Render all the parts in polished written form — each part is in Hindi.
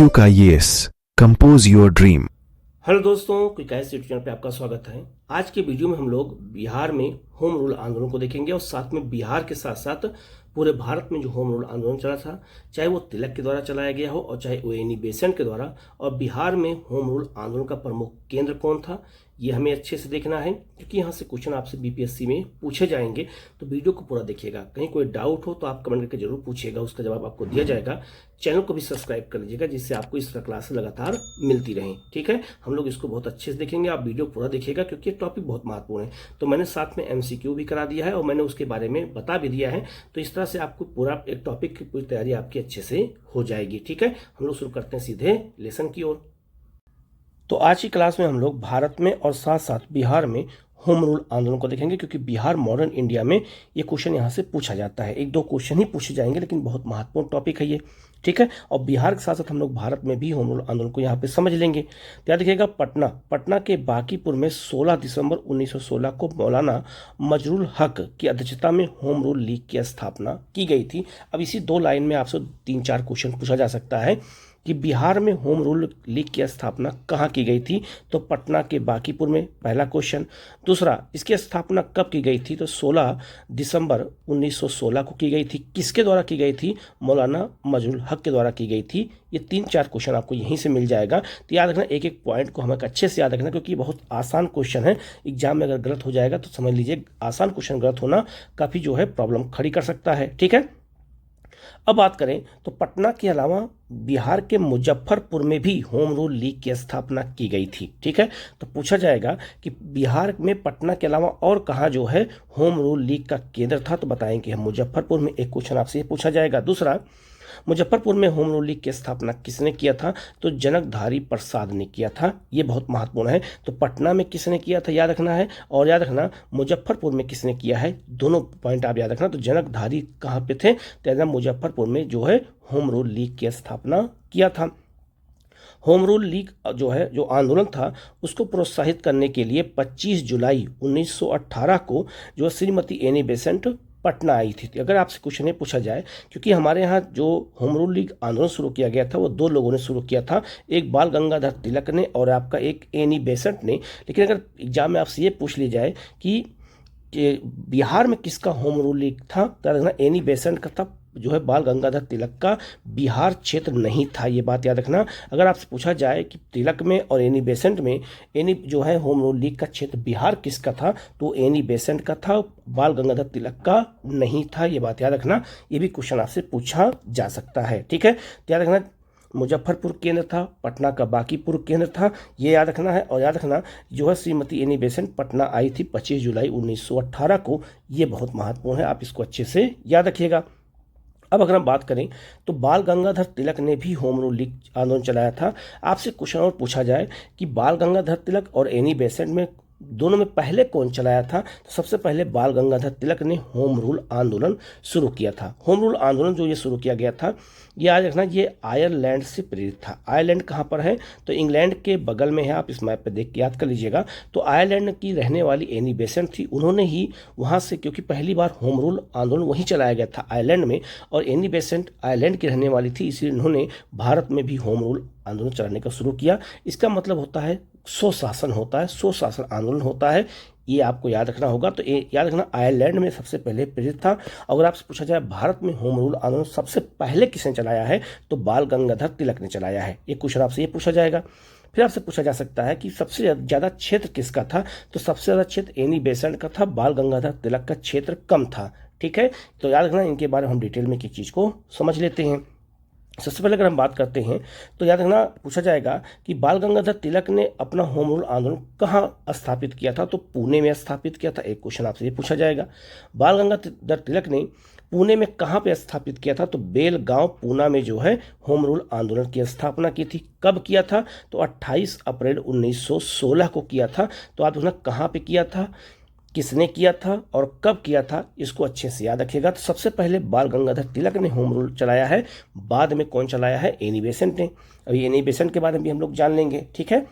MCQ का yes compose your dream. Hello दोस्तों, क्विक आइस यूट्यूब चैनल पे आपका स्वागत है। आज के वीडियो में हम लोग बिहार में होम रूल आंदोलन को देखेंगे और साथ में बिहार के साथ साथ पूरे भारत में जो होम रूल आंदोलन चला था, चाहे वो तिलक के द्वारा चलाया गया हो और चाहे वो एनी बेसेंट के द्वारा, और बिहार में होम रूल आंदोलन का प्रमुख केंद्र कौन था, ये हमें अच्छे से देखना है क्योंकि यहाँ से क्वेश्चन आपसे बीपीएससी में पूछे जाएंगे। तो वीडियो को पूरा देखिएगा। कहीं कोई डाउट हो तो आप कमेंट करके जरूर पूछिएगा, उसका जवाब आपको दिया जाएगा। चैनल को भी सब्सक्राइब कर लीजिएगा जिससे आपको इस तरह क्लास लगातार मिलती रहें। ठीक है, हम लोग इसको बहुत अच्छे से देखेंगे। आप वीडियो पूरा देखिएगा क्योंकि ये टॉपिक बहुत महत्वपूर्ण है। तो मैंने साथ में MCQ भी करा दिया है और मैंने उसके बारे में बता भी दिया है। तो इस तरह से आपको पूरा एक टॉपिक की पूरी तैयारी आपकी अच्छे से हो जाएगी। ठीक है, हम लोग शुरू करते हैं सीधे लेसन की ओर। तो आज की क्लास में हम लोग भारत में और साथ साथ बिहार में होम रूल आंदोलन को देखेंगे क्योंकि बिहार मॉडर्न इंडिया में ये क्वेश्चन यहाँ से पूछा जाता है। एक दो क्वेश्चन ही पूछे जाएंगे लेकिन बहुत महत्वपूर्ण टॉपिक है ये। ठीक है, और बिहार के साथ साथ हम लोग भारत में भी होम रूल आंदोलन को यहाँ पे समझ लेंगे। तो याद रखिएगा, पटना के बांकीपुर में 16 दिसंबर 1916 को मौलाना मजरुल हक की अध्यक्षता में होम रूल लीग की स्थापना की गई थी। अब इसी दो लाइन में आपसे 3-4 क्वेश्चन पूछा जा सकता है कि बिहार में होम रूल लीग की स्थापना कहाँ की गई थी, तो पटना के बांकीपुर में, पहला क्वेश्चन। दूसरा, इसकी स्थापना कब की गई थी, तो 16 दिसंबर 1916 को की गई थी। किसके द्वारा की गई थी, मौलाना मजरुल हक के द्वारा की गई थी। ये 3-4 क्वेश्चन आपको यहीं से मिल जाएगा। तो याद रखना, एक एक पॉइंट को हमें अच्छे से याद रखना क्योंकि बहुत आसान क्वेश्चन है। एग्जाम में अगर गलत हो जाएगा तो समझ लीजिए आसान क्वेश्चन गलत होना काफ़ी जो है प्रॉब्लम खड़ी कर सकता है। ठीक है, अब बात करें तो पटना के अलावा बिहार के मुजफ्फरपुर में भी होम रूल लीग की स्थापना की गई थी। ठीक है, तो पूछा जाएगा कि बिहार में पटना के अलावा और कहाँ जो है होम रूल लीग का केंद्र था, तो बताएंगे हम मुजफ्फरपुर में। एक क्वेश्चन आपसे ये पूछा जाएगा। दूसरा, मुजफ्फरपुर में होम रूल लीग की स्थापना किसने किया था, तो जनकधारी प्रसाद ने किया था। ये बहुत महत्वपूर्ण है। तो पटना में किसने किया था याद रखना है, और याद रखना मुजफ्फरपुर में किसने किया है, दोनों पॉइंट आप याद रखना। तो जनकधारी कहाँ पे थे, तो मुजफ्फरपुर में जो है होम रूल लीग की स्थापना किया था। होम रूल लीग जो है, जो आंदोलन था, उसको प्रोत्साहित करने के लिए 25 जुलाई 1918 को जो श्रीमती एनी बेसेंट पटना आई थी। अगर आपसे क्वेश्चन ये पूछा जाए, क्योंकि हमारे यहाँ जो होम रूल लीग आंदोलन शुरू किया गया था वो दो लोगों ने शुरू किया था, एक बाल गंगाधर तिलक ने और आपका एक एनी बेसेंट ने। लेकिन अगर एग्जाम में आपसे ये पूछ ली जाए कि बिहार में किसका होम रूल लीग था, तो एनी बेसेंट का था, जो है बाल गंगाधर तिलक का बिहार क्षेत्र नहीं था। ये बात याद रखना। अगर आपसे पूछा जाए कि तिलक में और एनी बेसेंट में, एनी जो है होम रूल लीग का क्षेत्र बिहार किसका था, तो एनी बेसेंट का था, बाल गंगाधर तिलक का नहीं था। ये बात याद रखना। ये भी क्वेश्चन आपसे पूछा जा सकता है। ठीक है, तो याद रखना मुजफ्फरपुर केंद्र था, पटना का बांकीपुर केंद्र था, ये याद रखना है। और याद रखना जो है श्रीमती एनी बेसेंट पटना आई थी 25 जुलाई 1918 को। ये बहुत महत्वपूर्ण है, आप इसको अच्छे से याद रखिएगा। अब अगर हम बात करें तो बाल गंगाधर तिलक ने भी होम रूल लीग आंदोलन चलाया था। आपसे क्वेश्चन और पूछा जाए कि बाल गंगाधर तिलक और एनी बेसेंट में दोनों में पहले कौन चलाया था, तो सबसे पहले बाल गंगाधर तिलक ने होम रूल आंदोलन शुरू किया था। होम रूल आंदोलन जो ये शुरू किया गया था, ये याद रखना, ये आयरलैंड से प्रेरित था। आयरलैंड कहाँ पर है, तो इंग्लैंड के बगल में है, आप इस मैप पे देख के याद कर लीजिएगा। तो आयरलैंड की रहने वाली एनी बेसेंट थी, उन्होंने ही वहाँ से, क्योंकि पहली बार होम रूल आंदोलन वहीं चलाया गया था आयरलैंड में, और एनी बेसेंट आयरलैंड की रहने वाली थी, इसलिए उन्होंने भारत में भी होम रूल आंदोलन चलाने का शुरू किया। इसका मतलब होता है स्वशासन होता है, स्वशासन आंदोलन होता है, ये आपको याद रखना होगा। तो ये याद रखना, आयरलैंड में सबसे पहले प्रेरित था। अगर आपसे पूछा जाए भारत में होम रूल आंदोलन सबसे पहले किसने चलाया है, तो बाल गंगाधर तिलक ने चलाया है। एक क्वेश्चन आपसे ये पूछा जाएगा। फिर आपसे पूछा जा सकता है कि सबसे ज़्यादा क्षेत्र किसका था, तो सबसे ज़्यादा क्षेत्र एनी बेसेंट का था, बाल गंगाधर तिलक का क्षेत्र कम था। ठीक है, तो याद रखना, इनके बारे में हम डिटेल में किसी चीज़ को समझ लेते हैं। सबसे पहले अगर हम बात करते हैं तो याद रखना, पूछा जाएगा कि बाल गंगाधर तिलक ने अपना होम रूल आंदोलन कहाँ स्थापित किया था, तो पुणे में स्थापित किया था। एक क्वेश्चन आपसे ये पूछा जाएगा। बाल गंगाधर तिलक ने पुणे में कहाँ पे स्थापित किया था, तो बेलगांव पूना में जो है होम रूल आंदोलन की स्थापना की थी। कब किया था, तो 28 अप्रैल 1916 को किया था। तो आप देखना कहाँ पे किया था, किसने किया था और कब किया था, इसको अच्छे से याद रखिएगा। तो सबसे पहले बाल गंगाधर तिलक ने होम रूल चलाया है, बाद में कौन चलाया है, एनी बेसेंट ने। अभी एनी बेसेंट के बारे में भी हम लोग जान लेंगे। ठीक है,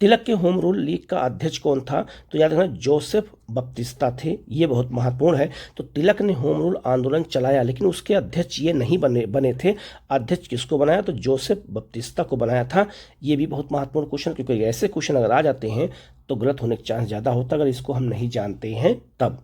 तिलक के होम रूल लीग का अध्यक्ष कौन था? तो याद रखना जोसेफ बप्तिस्ता थे, ये बहुत महत्वपूर्ण है। तो तिलक ने होम रूल आंदोलन चलाया, लेकिन उसके अध्यक्ष ये नहीं बने थे। अध्यक्ष किसको बनाया? तो जोसेफ बप्तिस्ता को बनाया था। ये भी बहुत महत्वपूर्ण क्वेश्चन, क्योंकि ऐसे क्वेश्चन अगर आ जाते हैं तो गलत होने के चांस ज़्यादा होता है अगर इसको हम नहीं जानते हैं तब।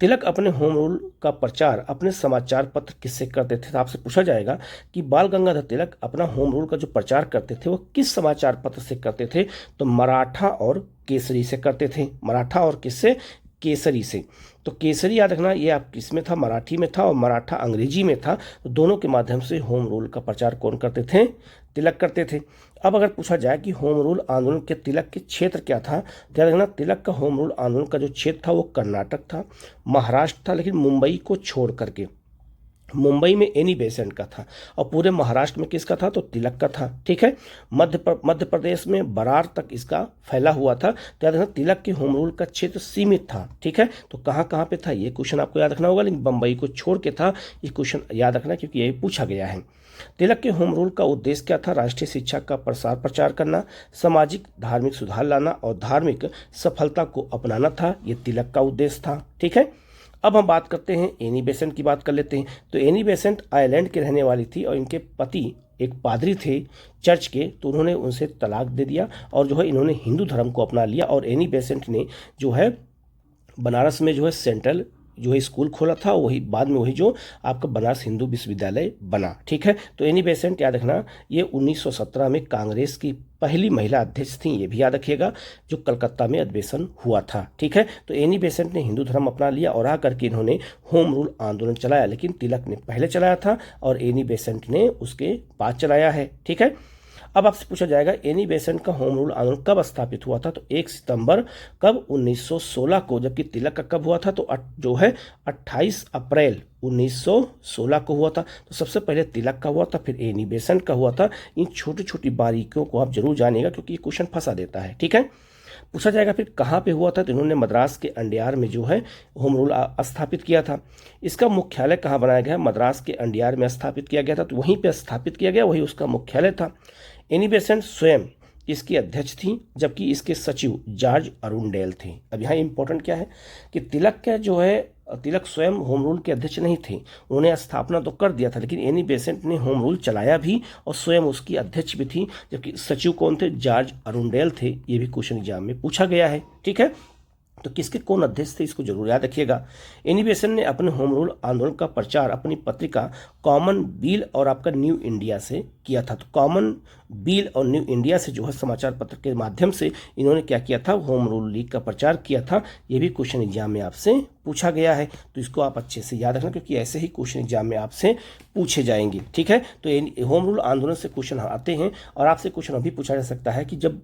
तिलक अपने होम रूल का प्रचार अपने समाचार पत्र किससे करते थे? तो आपसे पूछा जाएगा कि बाल गंगाधर तिलक अपना होम रूल का जो प्रचार करते थे वो किस समाचार पत्र से करते थे? तो मराठा और केसरी से करते थे। मराठा और किससे? केसरी से। तो केसरी याद रखना, ये आप किसमें था? मराठी में था, और मराठा अंग्रेजी में था। तो दोनों के माध्यम से होम रूल का प्रचार कौन करते थे? तिलक करते थे। अब अगर पूछा जाए कि होम रूल आंदोलन के तिलक के क्षेत्र क्या था, तो याद रखना तिलक का होम रूल आंदोलन का जो क्षेत्र था वो कर्नाटक था, महाराष्ट्र था, लेकिन मुंबई को छोड़ करके। मुंबई में एनी बेसेंट का था, और पूरे महाराष्ट्र में किसका था? तो तिलक का था। ठीक है। मध्य प्रदेश में बरार तक इसका फैला हुआ था। तो याद रखना तिलक के होम रूल का क्षेत्र सीमित था। ठीक है। तो कहाँ कहाँ पे था ये क्वेश्चन आपको याद रखना होगा, लेकिन बम्बई को छोड़ के था। ये क्वेश्चन याद रखना क्योंकि ये पूछा गया है। तिलक के होम रूल का उद्देश्य क्या था? राष्ट्रीय शिक्षा का प्रचार करना, सामाजिक धार्मिक सुधार लाना और धार्मिक सफलता को अपनाना था। ये तिलक का उद्देश्य था। ठीक है। अब हम बात करते हैं एनी बेसेंट की, बात कर लेते हैं। तो एनी बेसेंट आयरलैंड की रहने वाली थी और इनके पति एक पादरी थे चर्च के, तो उन्होंने उनसे तलाक दे दिया और जो है इन्होंने हिंदू धर्म को अपना लिया। और एनी बेसेंट ने जो है बनारस में जो है सेंट्रल जो है स्कूल खोला था, वही बाद में वही जो आपका बनारस हिंदू विश्वविद्यालय बना। ठीक है। तो एनी बेसेंट याद रखना ये 1917 में कांग्रेस की पहली महिला अध्यक्ष थी, ये भी याद रखिएगा, जो कलकत्ता में अधिवेशन हुआ था। ठीक है। तो एनी बेसेंट ने हिंदू धर्म अपना लिया और आकर के इन्होंने होम रूल आंदोलन चलाया, लेकिन तिलक ने पहले चलाया था और एनी बेसेंट ने उसके बाद चलाया है। ठीक है। अब आपसे पूछा जाएगा एनी बेसेंट का होम रूल आंदोलन कब स्थापित हुआ था? तो 1 सितंबर कब? 1916 को। जबकि तिलक का कब हुआ था? तो जो है 28 अप्रैल 1916 को हुआ था। तो सबसे पहले तिलक का हुआ था, फिर एनी बेसेंट का हुआ था। इन छोटी छोटी बारीकियों को आप जरूर जानिएगा क्योंकि ये क्वेश्चन फंसा देता है। ठीक है। पूछा जाएगा फिर कहाँ पे हुआ था? तो इन्होंने मद्रास के अंडियार में जो है होम रूल स्थापित किया था। इसका मुख्यालय कहाँ बनाया गया? मद्रास के अंडियार में स्थापित किया गया था, तो वहीं पे स्थापित किया गया, वही उसका मुख्यालय था। एनी बेसेंट स्वयं इसकी अध्यक्ष थी, जबकि इसके सचिव जॉर्ज अरुंडेल थे। अब यहाँ इंपॉर्टेंट क्या है कि तिलक का जो है तिलक स्वयं होम रूल के अध्यक्ष नहीं थे, उन्होंने स्थापना तो कर दिया था, लेकिन एनी बेसेंट ने होम रूल चलाया भी और स्वयं उसकी अध्यक्ष भी थी। जबकि सचिव कौन थे? जॉर्ज अरुंडेल थे। ये भी क्वेश्चन एग्जाम में पूछा गया है। ठीक है। तो किसके कौन अध्यक्ष थे इसको जरूर याद रखिएगा। एनी बेसेंट ने अपने होम रूल आंदोलन का प्रचार अपनी पत्रिका कॉमन बिल और आपका न्यू इंडिया से किया था। तो कॉमन बिल और न्यू इंडिया से जो है समाचार पत्र के माध्यम से इन्होंने क्या किया था? होम रूल लीग का प्रचार किया था। ये भी क्वेश्चन एग्जाम में आपसे पूछा गया है, तो इसको आप अच्छे से याद रखना क्योंकि ऐसे ही क्वेश्चन एग्जाम में आपसे पूछे जाएंगे। ठीक है। तो होम रूल आंदोलन से क्वेश्चन आते हैं और आपसे क्वेश्चन अभी पूछा जा सकता है कि जब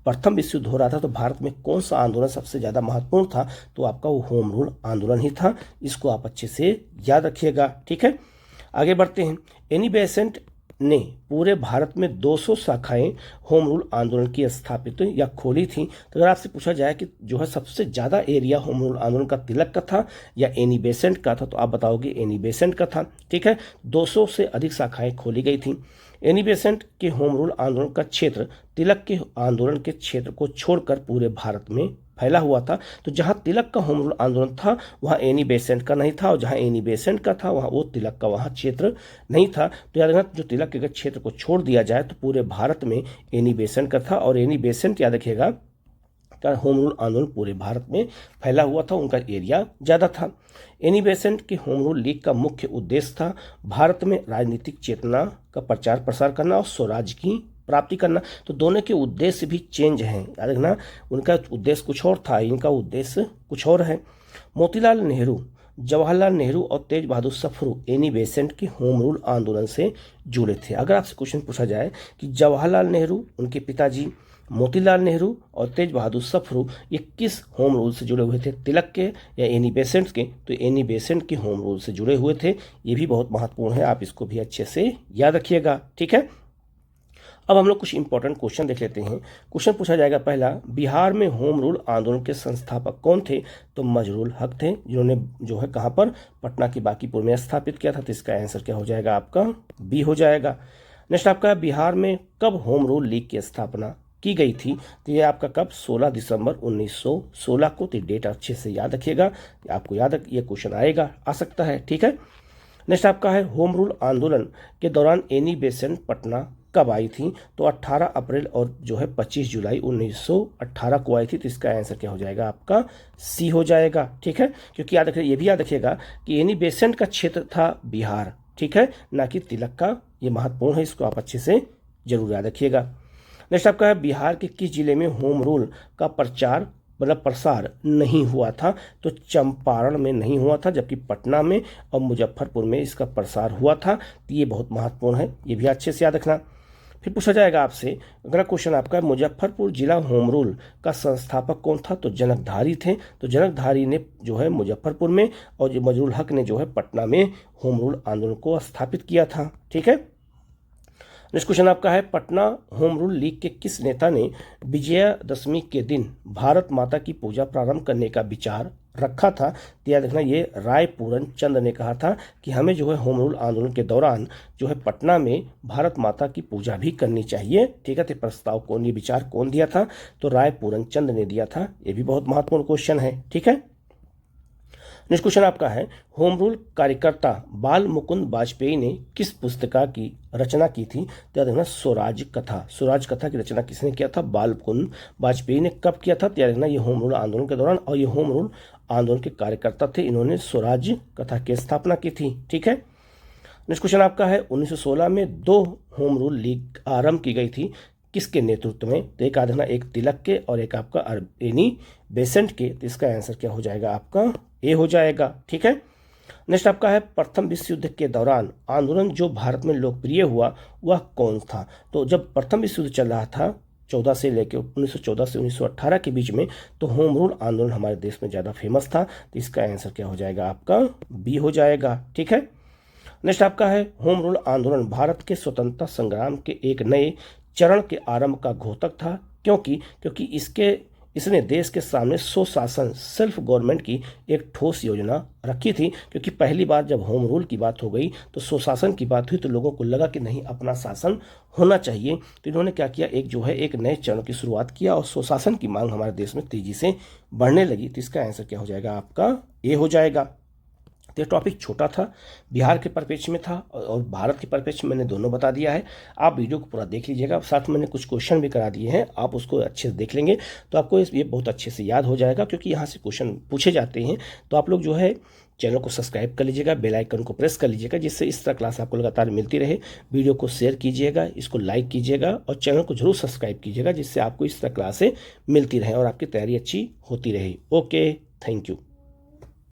प्रथम विश्व युद्ध हो रहा था तो भारत में कौन सा आंदोलन सबसे ज़्यादा महत्वपूर्ण था? तो आपका वो होम रूल आंदोलन ही था। इसको आप अच्छे से याद रखिएगा। ठीक है। आगे बढ़ते हैं। एनी बेसेंट ने पूरे भारत में 200 शाखाएं होम रूल आंदोलन की स्थापित या खोली थी। तो अगर आपसे पूछा जाए कि जो है सबसे ज़्यादा एरिया होम रूल आंदोलन का तिलक का था या एनी बेसेंट का था, तो आप बताओगे एनी बेसेंट का था। ठीक है। 200 से अधिक शाखाएं खोली गई थी। एनी बेसेंट के होम रूल आंदोलन का क्षेत्र तिलक के आंदोलन के क्षेत्र को छोड़कर पूरे भारत में फैला हुआ था। तो जहां तिलक का होम रूल आंदोलन था वहां एनी बेसेंट का नहीं था, और जहां एनी बेसेंट का था वहां वो तिलक का वहां क्षेत्र नहीं था। तो याद रखना जो तिलक के क्षेत्र को छोड़ दिया जाए तो पूरे भारत में एनी बेसेंट का था, और एनी बेसेंट याद रखिएगा का होम रूल आंदोलन पूरे भारत में फैला हुआ था, उनका एरिया ज़्यादा था। एनी बेसेंट के होम रूल लीग का मुख्य उद्देश्य था भारत में राजनीतिक चेतना का प्रचार प्रसार करना और स्वराज्य की प्राप्ति करना। तो दोनों के उद्देश्य भी चेंज हैं, याद रखना। उनका उद्देश्य कुछ और था, इनका उद्देश्य कुछ और है। मोतीलाल नेहरू, जवाहरलाल नेहरू और तेज बहादुर सप्रू एनी बेसेंट के होम रूल आंदोलन से जुड़े थे। अगर आपसे क्वेश्चन पूछा जाए कि जवाहरलाल नेहरू, उनके पिताजी, मोतीलाल नेहरू और तेज बहादुर सप्रू ये किस होम रूल से जुड़े हुए थे? तिलक के या एनी बेसेंट के? तो एनी बेसेंट के होम रूल से जुड़े हुए थे। ये भी बहुत महत्वपूर्ण है, आप इसको भी अच्छे से याद रखिएगा। ठीक है। अब हम लोग कुछ इंपॉर्टेंट क्वेश्चन देख लेते हैं। क्वेश्चन पूछा जाएगा पहला, बिहार में होम रूल आंदोलन के संस्थापक कौन थे? तो मजरूल हक थे, जिन्होंने जो है कहाँ पर? पटना के बांकीपुर में स्थापित किया था। तो इसका आंसर क्या हो जाएगा? आपका बी हो जाएगा। नेक्स्ट आपका बिहार में कब होम रूल लीग की स्थापना की गई थी। तो ये आपका कब 16 दिसंबर 1916 को। तो डेट अच्छे से याद रखिएगा, आपको याद ये क्वेश्चन आएगा, आ सकता है। ठीक है, नेक्स्ट आपका है होम रूल आंदोलन के दौरान एनी बेसेंट पटना कब आई थी। तो 18 अप्रैल और जो है 25 जुलाई 1918 को आई थी। तो इसका आंसर क्या हो जाएगा आपका, सी हो जाएगा। ठीक है, क्योंकि याद रखिए, ये भी याद रखिएगा कि एनी बेसेंट का क्षेत्र था बिहार, ठीक है, ना कि तिलक का। ये महत्वपूर्ण है, इसको आप अच्छे से जरूर याद रखिएगा। नेक्स्ट आपका है बिहार के किस जिले में होम रूल का प्रचार मतलब प्रसार नहीं हुआ था। तो चंपारण में नहीं हुआ था, जबकि पटना में और मुजफ्फरपुर में इसका प्रसार हुआ था। तो ये बहुत महत्वपूर्ण है, ये भी अच्छे से याद रखना। फिर पूछा जाएगा आपसे, अगला क्वेश्चन आपका है मुजफ्फरपुर जिला होम रूल का संस्थापक कौन था। तो जनकधारी थे। तो जनकधारी ने जो है मुजफ्फरपुर में और जो मजरूल हक ने जो है पटना में होम रूल आंदोलन को स्थापित किया था। ठीक है, नेक्स्ट क्वेश्चन आपका है पटना होम रूल लीग के किस नेता ने विजयादशमी के दिन भारत माता की पूजा प्रारंभ करने का विचार रखा था। तो याद रखना, ये राय पूरन चंद ने कहा था कि हमें जो है होम रूल आंदोलन के दौरान जो है पटना में भारत माता की पूजा भी करनी चाहिए। ठीक है, तो प्रस्ताव कौन, ये विचार कौन दिया था। तो राय पूरन चंद ने दिया था। ये भी बहुत महत्वपूर्ण क्वेश्चन है। ठीक है, नेक्स्ट क्वेश्चन आपका है होम रूल कार्यकर्ता बाल मुकुंद वाजपेयी ने किस पुस्तिका की रचना की थी। तो याद रखना, स्वराज कथा। स्वराज कथा की रचना किसने किया था, बाल मुकुंद वाजपेयी ने कब किया था। तो याद रखना, ये होम रूल आंदोलन के दौरान, और ये होम रूल आंदोलन के कार्यकर्ता थे, इन्होंने स्वराज कथा की स्थापना की थी। ठीक है, नेक्स्ट क्वेश्चन आपका है 1916 में 2 होम रूल लीग आरंभ की गई थी, किसके नेतृत्व में। तो एक आधना, एक तिलक के और एक आपका एनी बेसेंट के। तो इसका आंसर क्या हो जाएगा आपका, ए हो जाएगा। ठीक है, नेक्स्ट आपका है प्रथम विश्व युद्ध के दौरान आंदोलन जो भारत में लोकप्रिय हुआ वह कौन था। तो जब प्रथम विश्व युद्ध चल रहा था 14 से लेकर 1914 से 1918 के बीच में, तो होम रूल आंदोलन हमारे देश में ज़्यादा फेमस था। तो इसका आंसर क्या हो जाएगा आपका, बी हो जाएगा। ठीक है, नेक्स्ट आपका है होम रूल आंदोलन भारत के स्वतंत्रता संग्राम के एक नए चरण के आरंभ का घोतक था। क्योंकि इसने देश के सामने स्वशासन सेल्फ गवर्नमेंट की एक ठोस योजना रखी थी। क्योंकि पहली बार जब होम रूल की बात हो गई तो स्वशासन की बात हुई, तो लोगों को लगा कि नहीं, अपना शासन होना चाहिए। तो इन्होंने क्या किया, एक जो है एक नए चरण की शुरुआत किया और स्वशासन की मांग हमारे देश में तेजी से बढ़ने लगी। तो इसका आंसर क्या हो जाएगा आपका, ए हो जाएगा। तो ये टॉपिक छोटा था, बिहार के परिप्रेक्ष्य में था और भारत के परिप्रेक्ष्य में मैंने दोनों बता दिया है। आप वीडियो को पूरा देख लीजिएगा, साथ में मैंने कुछ क्वेश्चन भी करा दिए हैं, आप उसको अच्छे से देख लेंगे तो आपको ये बहुत अच्छे से याद हो जाएगा। क्योंकि यहाँ से क्वेश्चन पूछे जाते हैं। तो आप लोग जो है चैनल को सब्सक्राइब कर लीजिएगा, बेल आइकन को प्रेस कर लीजिएगा, जिससे इस तरह क्लास आपको लगातार मिलती रहे। वीडियो को शेयर कीजिएगा, इसको लाइक कीजिएगा और चैनल को जरूर सब्सक्राइब कीजिएगा, जिससे आपको इस तरह क्लासें मिलती रहे और आपकी तैयारी अच्छी होती रहे। Okay, thank you.